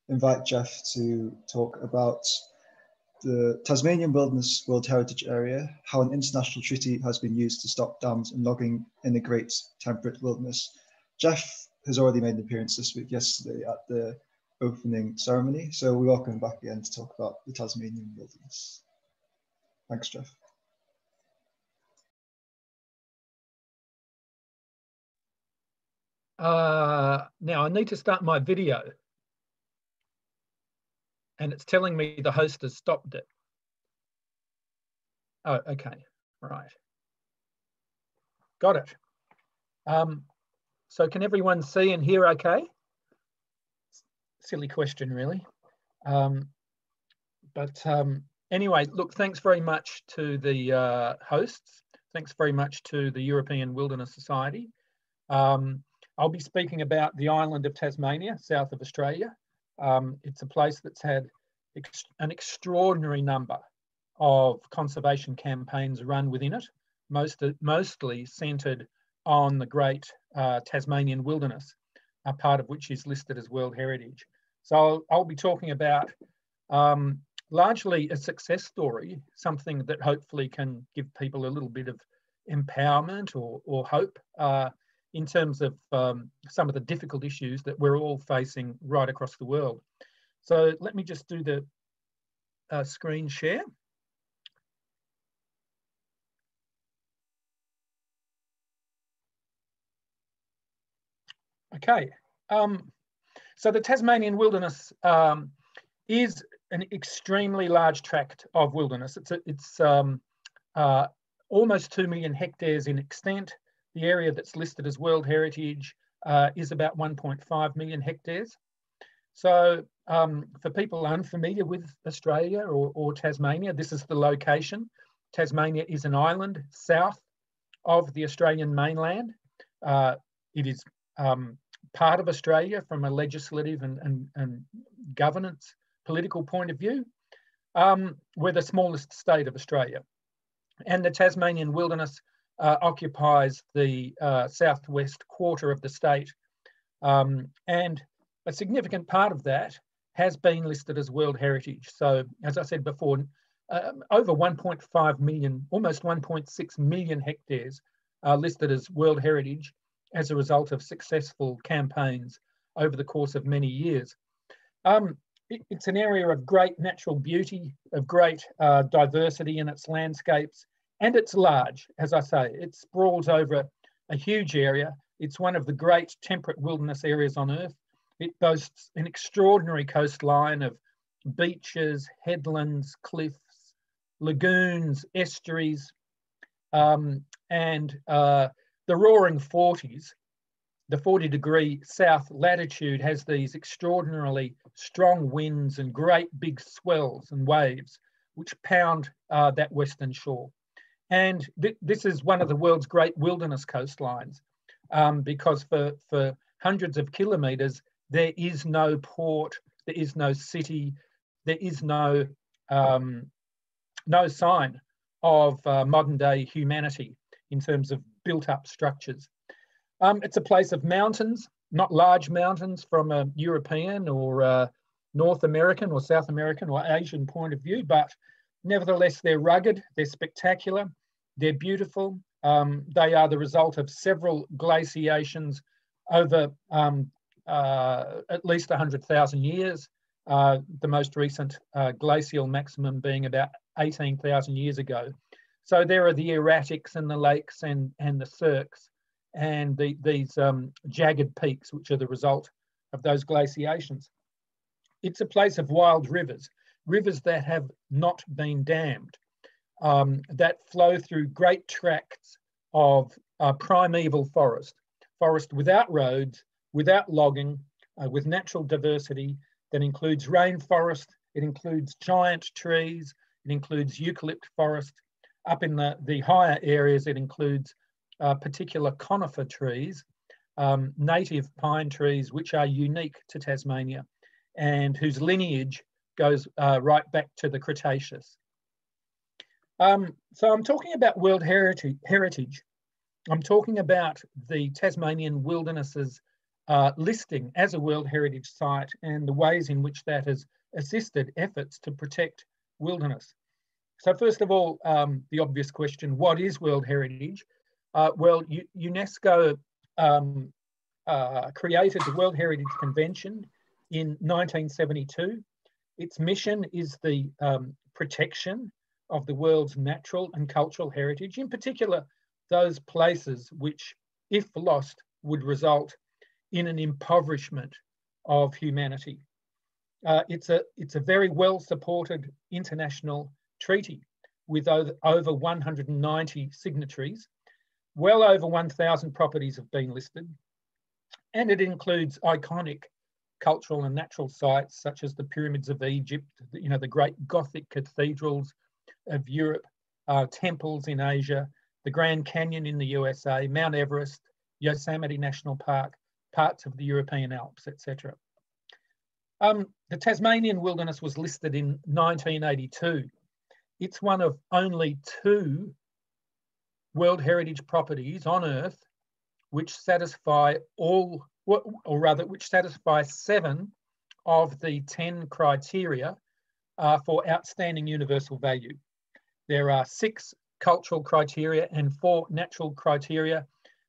invite Geoff to talk about the Tasmanian Wilderness World Heritage Area, how an international treaty has been used to stop dams and logging in the Great Temperate Wilderness. Geoff has already made an appearance this week, yesterday, at the opening ceremony, so we welcome him back again to talk about the Tasmanian wilderness. Thanks, Geoff. Now I need to start my video, and it's telling me the host has stopped it. Oh, okay, right. Got it. So can everyone see and hear okay? Silly question, really. Anyway, look, thanks very much to the hosts. Thanks very much to the European Wilderness Society. I'll be speaking about the island of Tasmania, south of Australia. It's a place that's had an extraordinary number of conservation campaigns run within it, mostly centred on the great Tasmanian wilderness, a part of which is listed as World Heritage. So I'll be talking about largely a success story, something that hopefully can give people a little bit of empowerment or hope in terms of some of the difficult issues that we're all facing right across the world. So let me just do the screen share. Okay, so the Tasmanian wilderness is an extremely large tract of wilderness. It's almost 2 million hectares in extent. The area that's listed as World Heritage is about 1.5 million hectares. So for people unfamiliar with Australia or Tasmania, this is the location. Tasmania is an island south of the Australian mainland. It is part of Australia from a legislative and governance political point of view. We're the smallest state of Australia. And the Tasmanian wilderness occupies the southwest quarter of the state. And a significant part of that has been listed as World Heritage. So, as I said before, over 1.5 million, almost 1.6 million hectares are listed as World Heritage as a result of successful campaigns over the course of many years. It's an area of great natural beauty, of great diversity in its landscapes, and it's large, as I say. It sprawls over a huge area. It's one of the great temperate wilderness areas on Earth. It boasts an extraordinary coastline of beaches, headlands, cliffs, lagoons, estuaries, and the roaring 40s, the 40-degree south latitude has these extraordinarily strong winds and great big swells and waves which pound that western shore. And this is one of the world's great wilderness coastlines because for hundreds of kilometres, there is no port, there is no city, there is no sign of modern day humanity in terms of built up structures. It's a place of mountains, not large mountains from a European or North American or South American or Asian point of view, but nevertheless, they're rugged, they're spectacular, they're beautiful. They are the result of several glaciations over at least 100,000 years. The most recent glacial maximum being about 18,000 years ago. So there are the erratics and the lakes and the cirques and these jagged peaks, which are the result of those glaciations. It's a place of wild rivers, rivers that have not been dammed, that flow through great tracts of primeval forest without roads, without logging, with natural diversity that includes rainforest, it includes giant trees, it includes eucalypt forest. Up in the higher areas, it includes particular conifer trees, native pine trees, which are unique to Tasmania and whose lineage goes right back to the Cretaceous. So I'm talking about World Heritage. I'm talking about the Tasmanian Wilderness's listing as a World Heritage Site and the ways in which that has assisted efforts to protect wilderness. So first of all, the obvious question, what is World Heritage? Well, UNESCO created the World Heritage Convention in 1972. Its mission is the protection of the world's natural and cultural heritage, in particular, those places which, if lost, would result in an impoverishment of humanity. It's a very well supported international treaty with over 190 signatories. Well over 1,000 properties have been listed, and it includes iconic cultural and natural sites such as the pyramids of Egypt, the great Gothic cathedrals of Europe, temples in Asia, the Grand Canyon in the USA, Mount Everest, Yosemite National Park, parts of the European Alps, etc. The Tasmanian Wilderness was listed in 1982. It's one of only 2 World Heritage properties on Earth which satisfy which satisfy 7 of the 10 criteria for outstanding universal value. There are 6 cultural criteria and 4 natural criteria.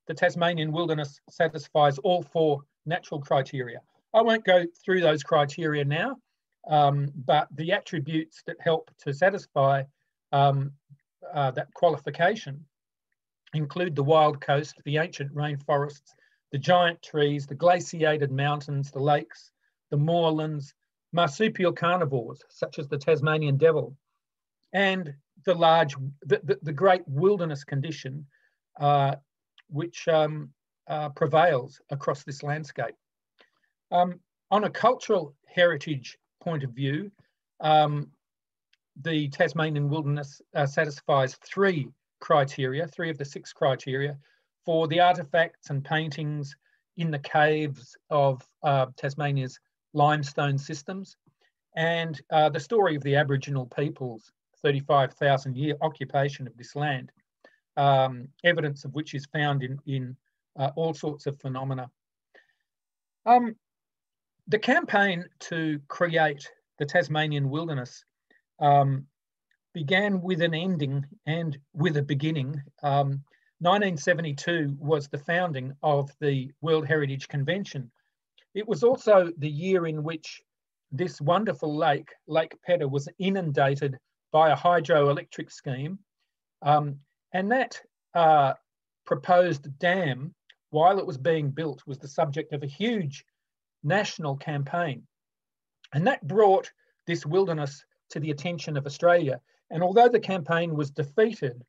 The Tasmanian Wilderness satisfies all 4 natural criteria. I won't go through those criteria now, but the attributes that help to satisfy that qualification include the wild coast, the ancient rainforests, the giant trees, the glaciated mountains, the lakes, the moorlands, marsupial carnivores such as the Tasmanian devil, and the great wilderness condition which prevails across this landscape. On a cultural heritage point of view, the Tasmanian Wilderness satisfies 3 criteria, 3 of the 6 criteria for the artefacts and paintings in the caves of Tasmania's limestone systems, and the story of the Aboriginal people's 35,000-year occupation of this land, evidence of which is found in all sorts of phenomena. The campaign to create the Tasmanian Wilderness began with an ending and with a beginning. 1972 was the founding of the World Heritage Convention. It was also the year in which this wonderful lake, Lake Pedder, was inundated by a hydroelectric scheme. And that proposed dam, while it was being built, was the subject of a huge national campaign. And that brought this wilderness to the attention of Australia. And although the campaign was defeated,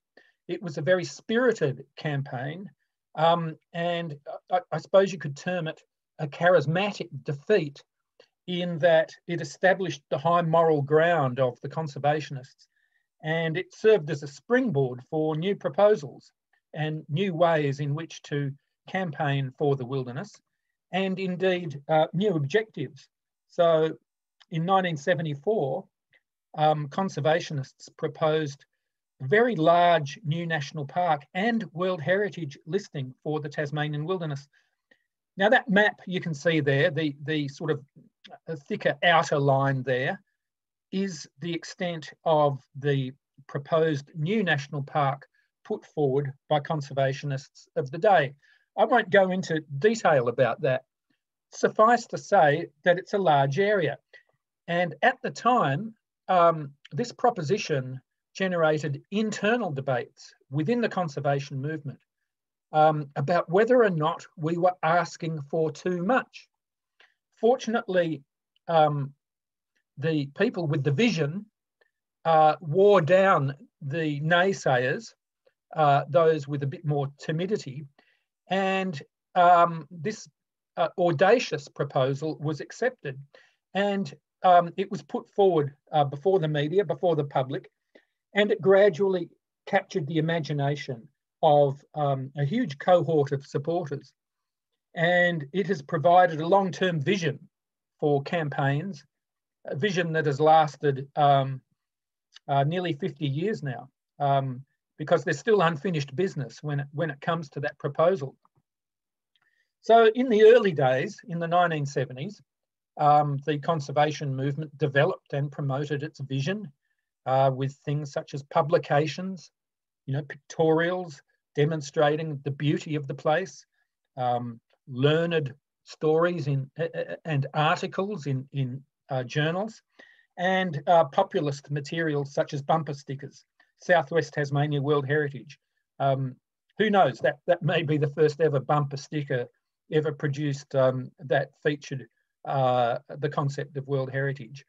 it was a very spirited campaign. And I suppose you could term it a charismatic defeat, in that it established the high moral ground of the conservationists, and it served as a springboard for new proposals and new ways in which to campaign for the wilderness, and indeed new objectives. So in 1974, conservationists proposed a very large new national park and World Heritage listing for the Tasmanian Wilderness. Now that map you can see there, the sort of thicker outer line there, is the extent of the proposed new national park put forward by conservationists of the day. I won't go into detail about that. Suffice to say that it's a large area. And at the time, this proposition generated internal debates within the conservation movement about whether or not we were asking for too much. Fortunately, the people with the vision wore down the naysayers, those with a bit more timidity, and this audacious proposal was accepted. And it was put forward before the media, before the public, and it gradually captured the imagination of a huge cohort of supporters. And it has provided a long-term vision for campaigns, a vision that has lasted nearly 50 years now, because there's still unfinished business when it comes to that proposal. So in the early days, in the 1970s, the conservation movement developed and promoted its vision with things such as publications, pictorials demonstrating the beauty of the place, learned stories and articles in journals, and populist materials such as bumper stickers, Southwest Tasmania World Heritage. Who knows, that may be the first ever bumper sticker ever produced that featured the concept of World Heritage,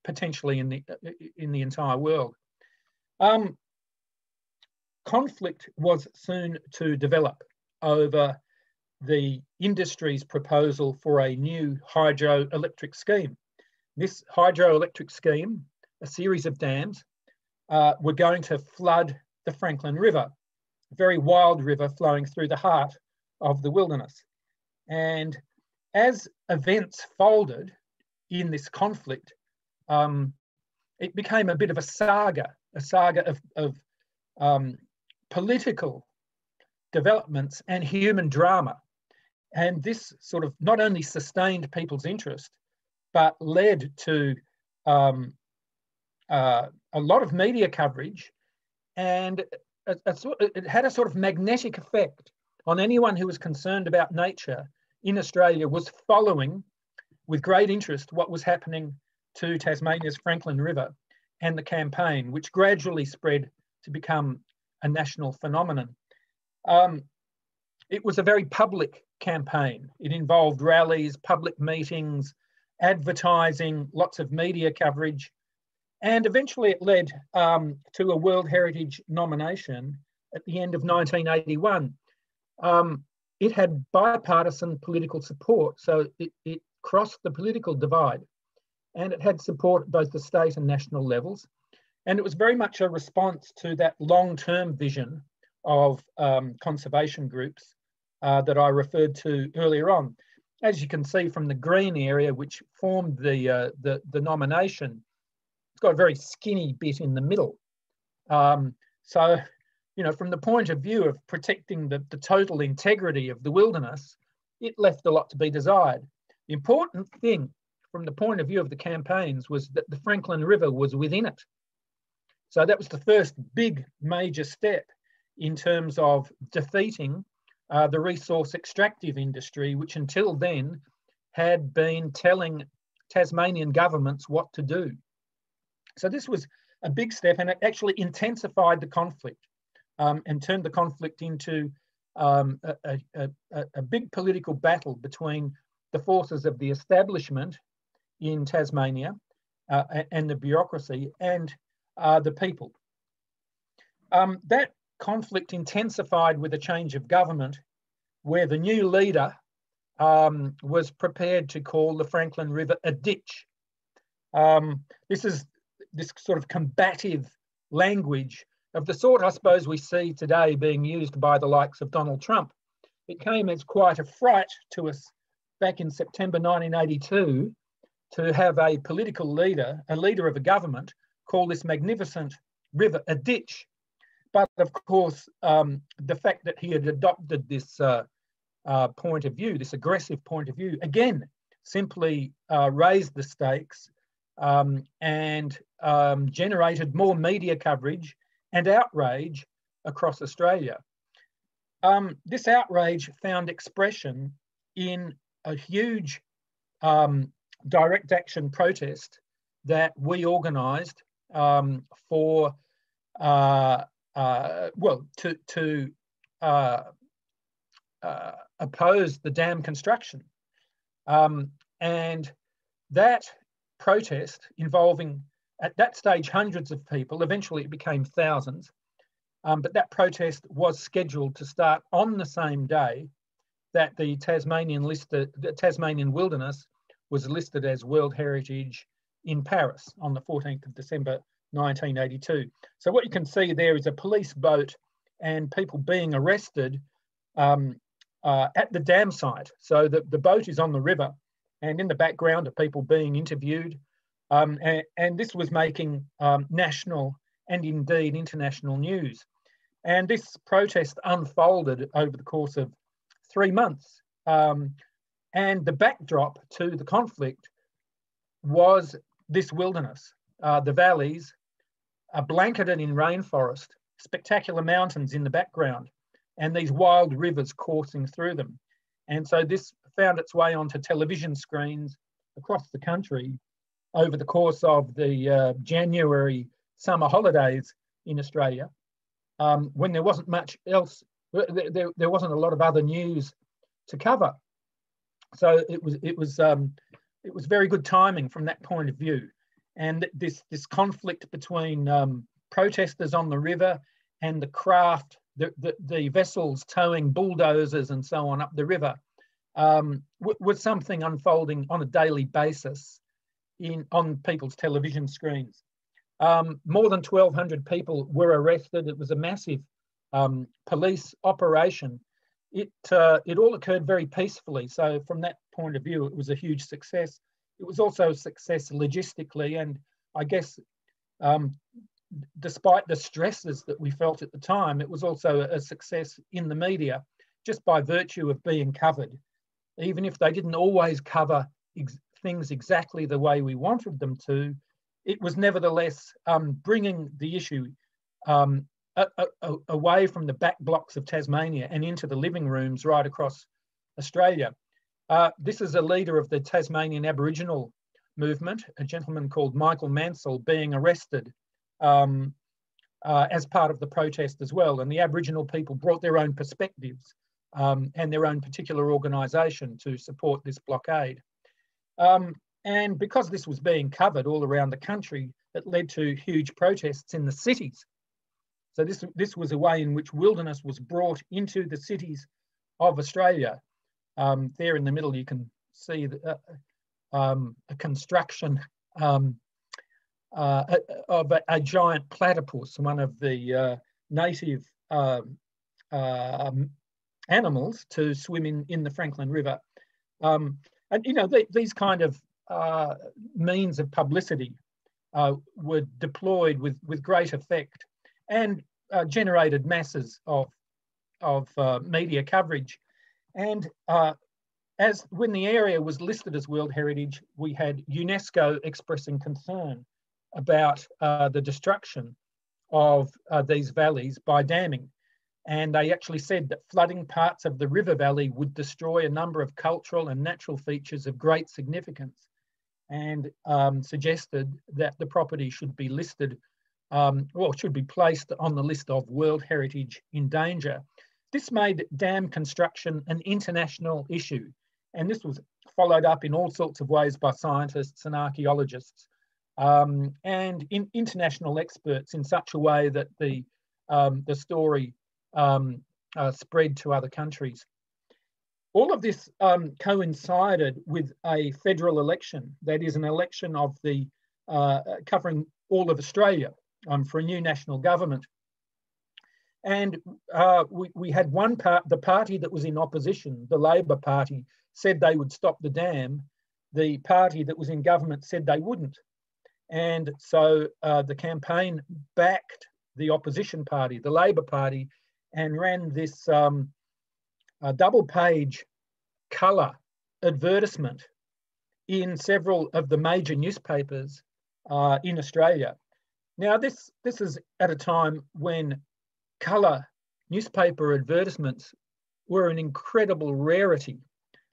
potentially in the entire world. Conflict was soon to develop over the industry's proposal for a new hydroelectric scheme. This hydroelectric scheme, a series of dams, were going to flood the Franklin River, a very wild river flowing through the heart of the wilderness. And as events folded in this conflict, it became a bit of a saga of political developments and human drama. And this sort of not only sustained people's interest, but led to a lot of media coverage, and it had a sort of magnetic effect on anyone who was concerned about nature in Australia, was following with great interest what was happening to Tasmania's Franklin River and the campaign, which gradually spread to become a national phenomenon. It was a very public campaign. It involved rallies, public meetings, advertising, lots of media coverage, and eventually it led to a World Heritage nomination at the end of 1981. It had bipartisan political support, so it crossed the political divide, and it had support at both the state and national levels. And it was very much a response to that long-term vision of conservation groups that I referred to earlier on. As you can see from the green area, which formed the nomination, it's got a very skinny bit in the middle. So, from the point of view of protecting the total integrity of the wilderness, it left a lot to be desired. The important thing from the point of view of the campaigns was that the Franklin River was within it. So that was the first big major step in terms of defeating the resource extractive industry, which until then had been telling Tasmanian governments what to do. So this was a big step, and it actually intensified the conflict and turned the conflict into a big political battle between the forces of the establishment in Tasmania and the bureaucracy and the people. That conflict intensified with a change of government, where the new leader was prepared to call the Franklin River a ditch. This is this sort of combative language of the sort, I suppose, we see today being used by the likes of Donald Trump. It came as quite a fright to us back in September 1982 to have a political leader, a leader of a government, call this magnificent river a ditch. But of course, the fact that he had adopted this point of view, this aggressive point of view, again, simply raised the stakes and generated more media coverage and outrage across Australia. This outrage found expression in a huge direct action protest that we organised for to oppose the dam construction. And that protest, involving at that stage hundreds of people, eventually it became thousands, but that protest was scheduled to start on the same day that the Tasmanian wilderness was listed as World Heritage in Paris on the 14th of December 1982. So what you can see there is a police boat and people being arrested at the dam site. So the boat is on the river, and in the background are people being interviewed. And this was making national and indeed international news. And this protest unfolded over the course of 3 months And the backdrop to the conflict was this wilderness. The valleys are blanketed in rainforest, spectacular mountains in the background, and these wild rivers coursing through them. And so this found its way onto television screens across the country over the course of the January summer holidays in Australia, when there wasn't much else, there wasn't a lot of other news to cover. So it was very good timing from that point of view. And this conflict between protesters on the river and the craft, the vessels towing bulldozers and so on up the river, was something unfolding on a daily basis on people's television screens. More than 1,200 people were arrested. It was a massive police operation. It all occurred very peacefully. So from that point of view, it was a huge success. It was also a success logistically, and I guess despite the stresses that we felt at the time, it was also a success in the media, just by virtue of being covered. Even if they didn't always cover things exactly the way we wanted them to, it was nevertheless bringing the issue away from the back blocks of Tasmania and into the living rooms right across Australia. This is a leader of the Tasmanian Aboriginal movement, a gentleman called Michael Mansell, being arrested as part of the protest as well. And the Aboriginal people brought their own perspectives and their own particular organisation to support this blockade. And because this was being covered all around the country, it led to huge protests in the cities. So this was a way in which wilderness was brought into the cities of Australia. There in the middle, you can see a construction of a giant platypus, one of the native animals to swim in the Franklin River. And, you know, these kind of means of publicity were deployed with great effect and generated masses of media coverage. And when the area was listed as World Heritage, we had UNESCO expressing concern about the destruction of these valleys by damming. And they actually said that flooding parts of the river valley would destroy a number of cultural and natural features of great significance, and suggested that the property should be listed, should be placed on the list of World Heritage in danger. This made dam construction an international issue, and this was followed up in all sorts of ways by scientists and archaeologists and international experts in such a way that the story spread to other countries. All of this coincided with a federal election, that is an election of the covering all of Australia for a new national government. And we had the party that was in opposition, the Labor Party, said they would stop the dam. The party that was in government said they wouldn't. And so the campaign backed the opposition party, the Labor Party, and ran this double-page colour advertisement in several of the major newspapers in Australia. Now, this is at a time when colour newspaper advertisements were an incredible rarity,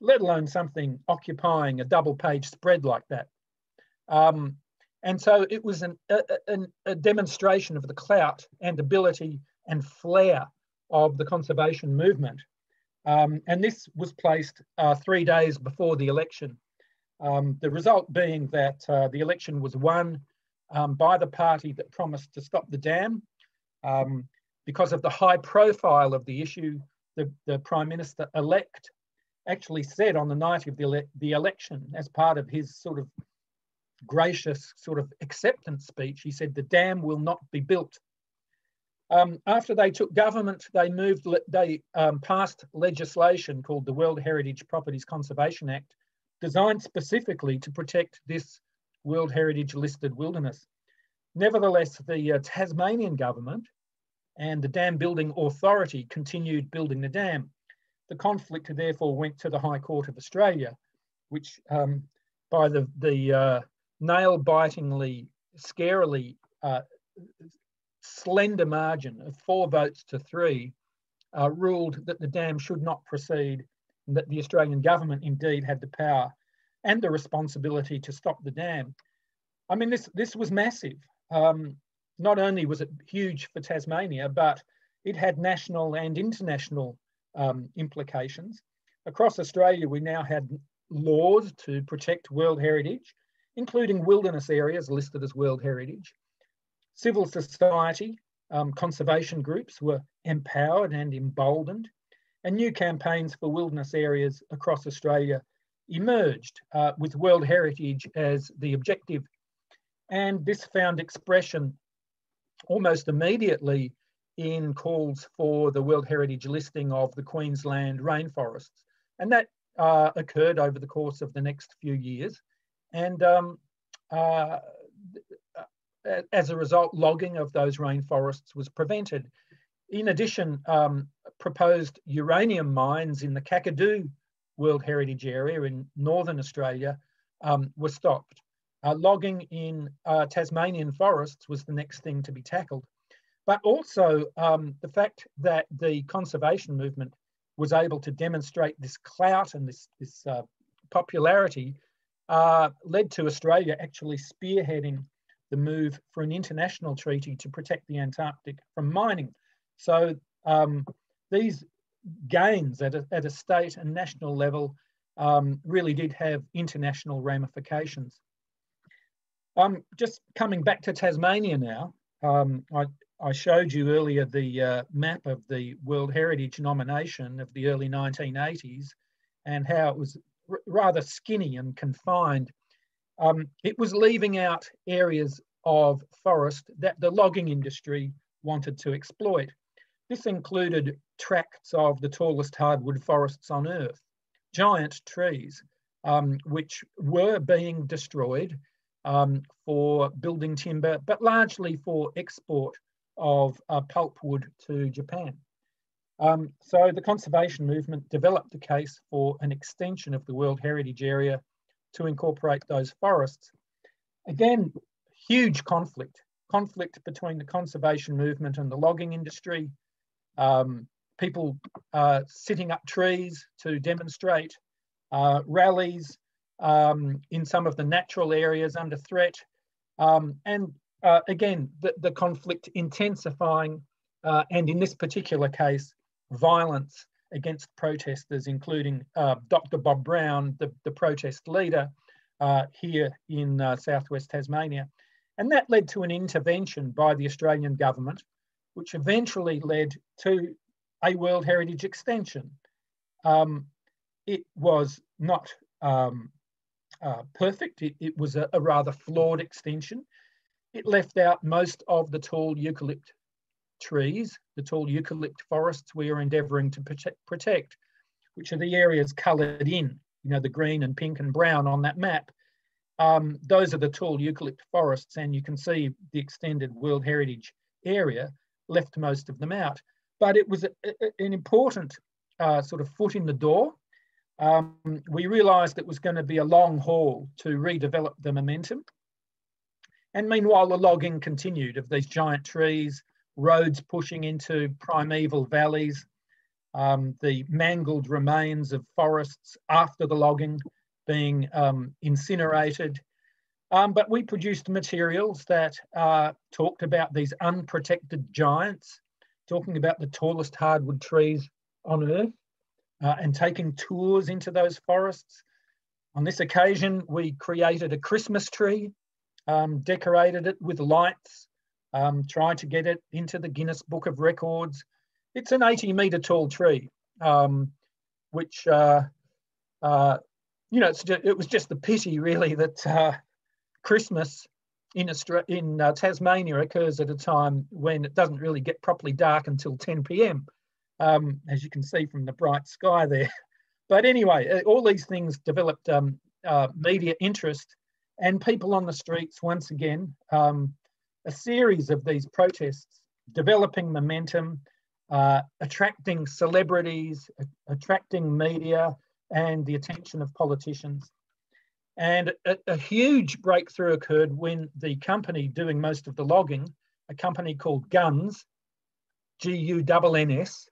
let alone something occupying a double-page spread like that. And so it was a demonstration of the clout and ability and flair of the conservation movement. And this was placed 3 days before the election. The result being that the election was won by the party that promised to stop the dam. Because of the high profile of the issue, the Prime Minister-elect actually said on the night of the election, as part of his sort of gracious sort of acceptance speech, he said, "The dam will not be built." After they took government, they passed legislation called the World Heritage Properties Conservation Act, designed specifically to protect this World Heritage listed wilderness. Nevertheless, the Tasmanian government and the Dam Building Authority continued building the dam. the conflict therefore went to the High Court of Australia, which by the nail-bitingly, scarily slender margin of 4 votes to 3, ruled that the dam should not proceed, and that the Australian government indeed had the power and the responsibility to stop the dam. I mean, this was massive. Not only was it huge for Tasmania, but it had national and international implications. Across Australia, we now had laws to protect World Heritage, including wilderness areas listed as World Heritage. Civil society, conservation groups were empowered and emboldened, and new campaigns for wilderness areas across Australia emerged with World Heritage as the objective. And this found expression almost immediately in calls for the World Heritage listing of the Queensland rainforests. And that occurred over the course of the next few years. And as a result, logging of those rainforests was prevented. In addition, proposed uranium mines in the Kakadu World Heritage Area in Northern Australia were stopped. Logging in Tasmanian forests was the next thing to be tackled. But also the fact that the conservation movement was able to demonstrate this clout and this popularity led to Australia actually spearheading the move for an international treaty to protect the Antarctic from mining. So these gains at a state and national level really did have international ramifications. Just coming back to Tasmania now, I showed you earlier the map of the World Heritage nomination of the early 1980s and how it was rather skinny and confined. It was leaving out areas of forest that the logging industry wanted to exploit. This included tracts of the tallest hardwood forests on Earth, giant trees, which were being destroyed for building timber, but largely for export of pulpwood to Japan. So the conservation movement developed a case for an extension of the World Heritage Area to incorporate those forests. Again, huge conflict between the conservation movement and the logging industry. People sitting up trees to demonstrate, rallies in some of the natural areas under threat, and again, the conflict intensifying, and in this particular case, violence against protesters, including Dr. Bob Brown, the protest leader here in southwest Tasmania. And that led to an intervention by the Australian government, which eventually led to a World Heritage extension. It was not perfect. It was a rather flawed extension. It left out most of the tall eucalypt trees, the tall eucalypt forests we are endeavouring to protect, which are the areas coloured in, you know, the green and pink and brown on that map. Those are the tall eucalypt forests, and you can see the extended World Heritage area left most of them out. But it was an important sort of foot in the door. We realised it was going to be a long haul to redevelop the momentum. And meanwhile, the logging continued of these giant trees, roads pushing into primeval valleys, the mangled remains of forests after the logging being incinerated. But we produced materials that talked about these unprotected giants, talking about the tallest hardwood trees on Earth, and taking tours into those forests. On this occasion, we created a Christmas tree, decorated it with lights, tried to get it into the Guinness Book of Records. It's an 80-metre tall tree, which, you know, it was just the pity, really, that Christmas in Tasmania occurs at a time when it doesn't really get properly dark until 10 p.m, as you can see from the bright sky there. But anyway, all these things developed media interest, and people on the streets, once again, a series of these protests developing momentum, attracting celebrities, attracting media, and the attention of politicians. And a huge breakthrough occurred when the company doing most of the logging, a company called GUNS, G-U-N-N-S,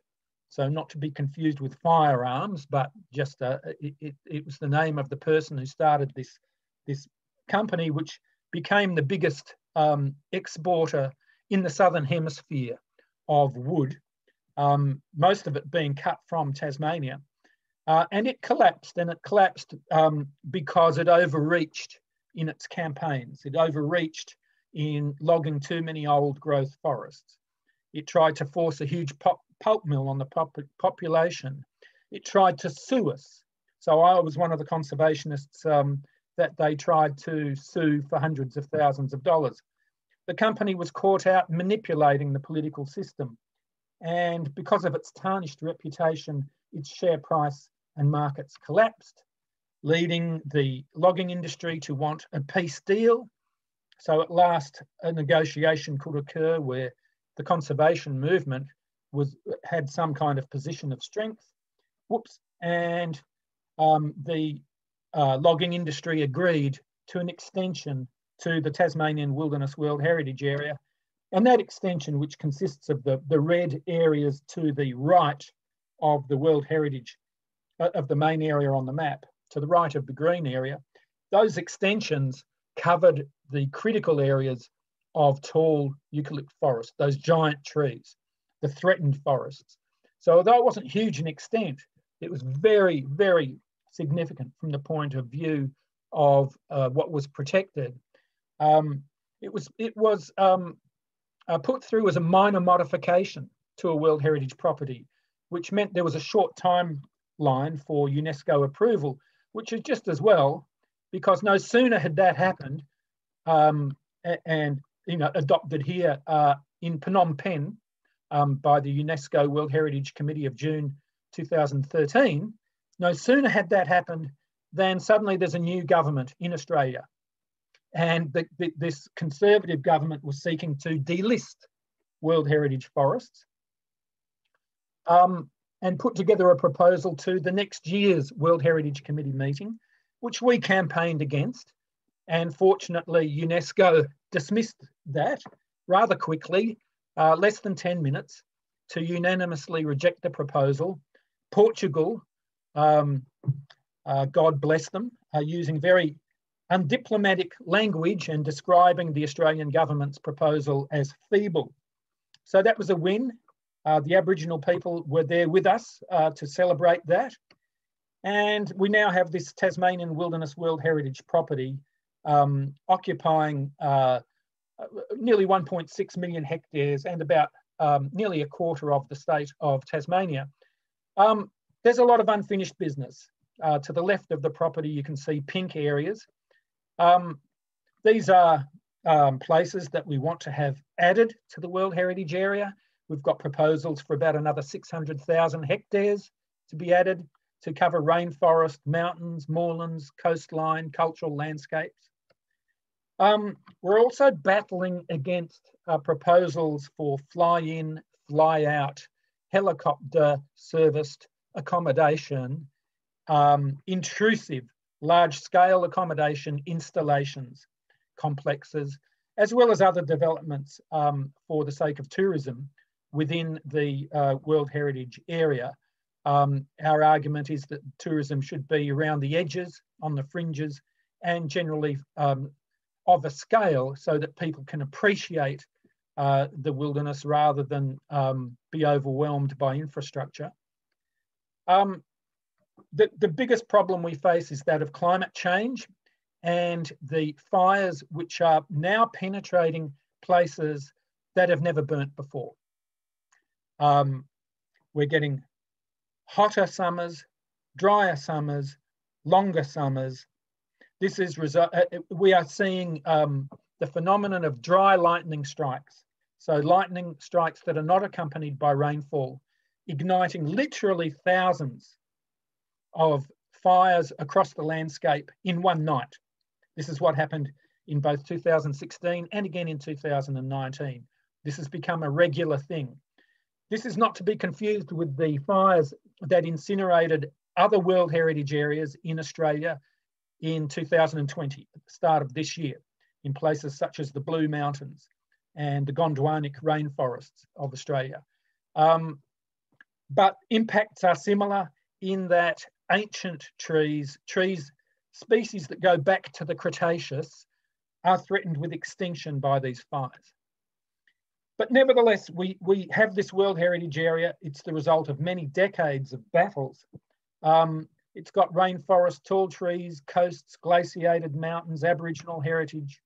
so not to be confused with firearms, but just it was the name of the person who started this company, which became the biggest exporter in the southern hemisphere of wood, most of it being cut from Tasmania. And it collapsed, because it overreached in its campaigns. It overreached in logging too many old growth forests. It tried to force a huge pulp mill on the population. It tried to sue us. So I was one of the conservationists that they tried to sue for hundreds of thousands of dollars. The company was caught out manipulating the political system. And because of its tarnished reputation, its share price and markets collapsed, leading the logging industry to want a peace deal. So at last, a negotiation could occur where the conservation movement had some kind of position of strength. And the logging industry agreed to an extension to the Tasmanian Wilderness World Heritage Area. And that extension, which consists of the red areas to the right of the World Heritage, of the main area on the map, to the right of the green area, those extensions covered the critical areas of tall eucalypt forest, those giant trees, the threatened forests. So although it wasn't huge in extent, it was very, very significant from the point of view of what was protected. It was put through as a minor modification to a World Heritage property, which meant there was a short timeline for UNESCO approval, which is just as well, because no sooner had that happened and adopted here in Phnom Penh by the UNESCO World Heritage Committee of June 2013, no sooner had that happened than suddenly there's a new government in Australia. And this conservative government was seeking to delist World Heritage forests and put together a proposal to the next year's World Heritage Committee meeting, which we campaigned against. And fortunately, UNESCO dismissed that rather quickly, less than 10 minutes, to unanimously reject the proposal. Portugal, God bless them, are using very undiplomatic language and describing the Australian government's proposal as feeble. So that was a win. The Aboriginal people were there with us to celebrate that. And we now have this Tasmanian Wilderness World Heritage property occupying nearly 1.6 million hectares and about nearly a quarter of the state of Tasmania. There's a lot of unfinished business. To the left of the property, you can see pink areas. These are places that we want to have added to the World Heritage Area. We've got proposals for about another 600,000 hectares to be added to cover rainforest, mountains, moorlands, coastline, cultural landscapes. We're also battling against proposals for fly-in, fly-out, helicopter serviced accommodation, intrusive, large-scale accommodation installations, complexes, as well as other developments for the sake of tourism within the World Heritage Area. Our argument is that tourism should be around the edges, on the fringes, and generally of a scale so that people can appreciate the wilderness rather than be overwhelmed by infrastructure. The biggest problem we face is that of climate change and the fires which are now penetrating places that have never burnt before. We're getting hotter summers, drier summers, longer summers. This is we are seeing the phenomenon of dry lightning strikes. So lightning strikes that are not accompanied by rainfall, igniting literally thousands of fires across the landscape in one night. This is what happened in both 2016 and again in 2019. This has become a regular thing. This is not to be confused with the fires that incinerated other World Heritage areas in Australia in 2020, at the start of this year, in places such as the Blue Mountains and the Gondwanic Rainforests of Australia. But impacts are similar in that ancient trees, species that go back to the Cretaceous, are threatened with extinction by these fires. But nevertheless, we have this World Heritage area. It's the result of many decades of battles. It's got rainforests, tall trees, coasts, glaciated mountains, Aboriginal heritage.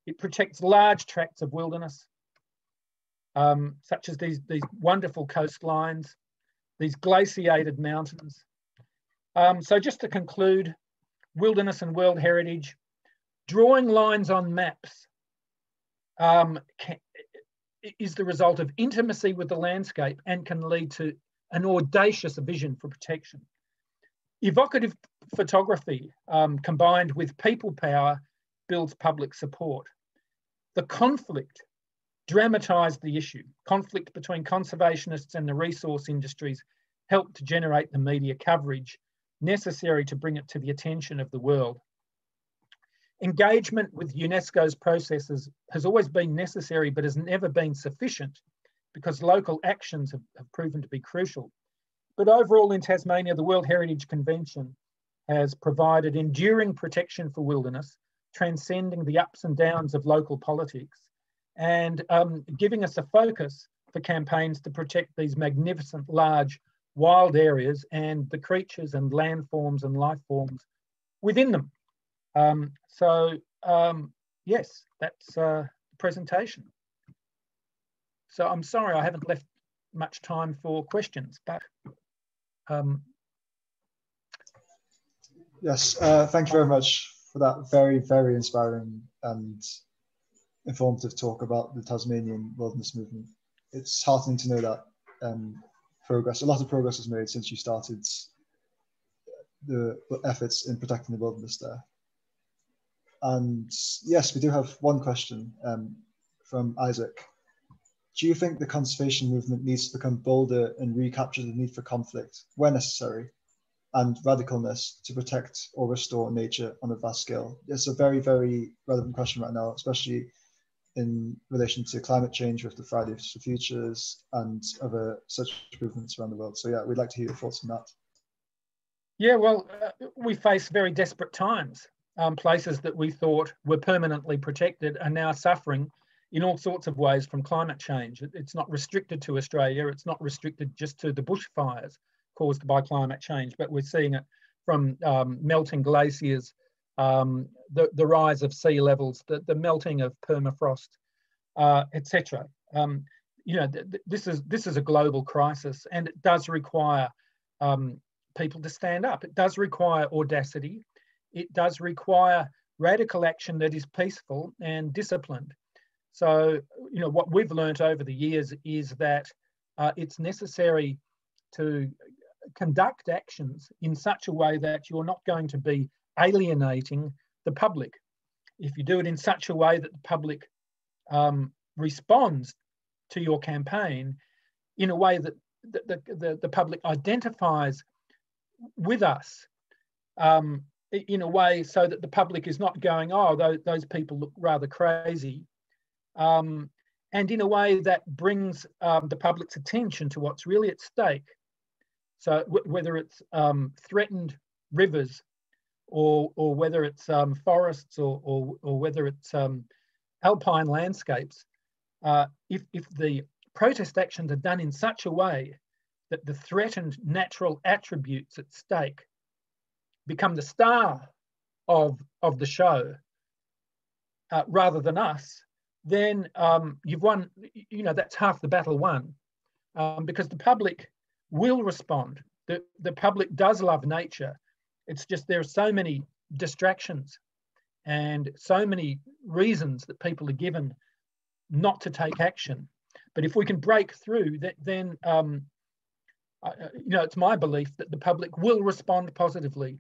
It protects large tracts of wilderness, such as these wonderful coastlines, these glaciated mountains. So just to conclude, wilderness and World Heritage, drawing lines on maps is the result of intimacy with the landscape and can lead to an audacious vision for protection. Evocative photography combined with people power builds public support. The conflict dramatised the issue. Conflict between conservationists and the resource industries helped to generate the media coverage necessary to bring it to the attention of the world. Engagement with UNESCO's processes has always been necessary, but has never been sufficient because local actions have proven to be crucial. But overall in Tasmania, the World Heritage Convention has provided enduring protection for wilderness, transcending the ups and downs of local politics, and giving us a focus for campaigns to protect these magnificent, large, wild areas and the creatures and landforms and life forms within them. Yes, that's the presentation. So I'm sorry I haven't left much time for questions, but yes, thank you very much for that very, very inspiring and informative talk about the Tasmanian wilderness movement. It's heartening to know that a lot of progress was made since you started the efforts in protecting the wilderness there. And yes, we do have one question from Isaac. Do you think the conservation movement needs to become bolder and recapture the need for conflict where necessary and radicalness to protect or restore nature on a vast scale? It's a very, very relevant question right now, especially in relation to climate change with the Fridays for Futures and other such movements around the world. So yeah, we'd like to hear your thoughts on that. Yeah, well, we face very desperate times. Places that we thought were permanently protected are now suffering in all sorts of ways from climate change. It's not restricted to Australia. It's not restricted just to the bushfires caused by climate change, but we're seeing it from melting glaciers, the rise of sea levels, the melting of permafrost, etc. This is a global crisis, and it does require people to stand up. It does require audacity. It does require radical action that is peaceful and disciplined. So, what we've learnt over the years is that it's necessary to conduct actions in such a way that you're not going to be alienating the public. If you do it in such a way that the public responds to your campaign in a way that the public identifies with us, in a way so that the public is not going, oh, those people look rather crazy, and in a way that brings the public's attention to what's really at stake. So whether it's threatened rivers or whether it's forests or whether it's alpine landscapes, if the protest actions are done in such a way that the threatened natural attributes at stake become the star of the show rather than us, then you've won. That's half the battle won, because the public will respond. The public does love nature. It's just there are so many distractions and so many reasons that people are given not to take action. But if we can break through that, then it's my belief that the public will respond positively,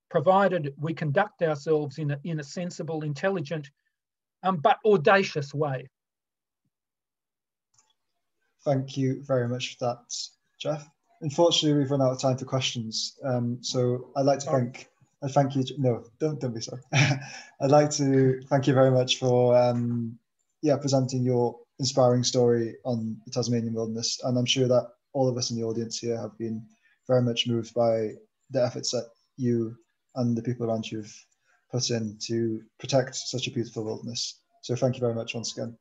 provided we conduct ourselves in a sensible, intelligent, but audacious way. Thank you very much for that, Geoff. Unfortunately, we've run out of time for questions. So I'd like to thank you. No, don't be sorry. I'd like to thank you very much for presenting your inspiring story on the Tasmanian wilderness. And I'm sure that all of us in the audience here have been very much moved by the efforts that you and the people around you have put in to protect such a beautiful wilderness. So thank you very much once again.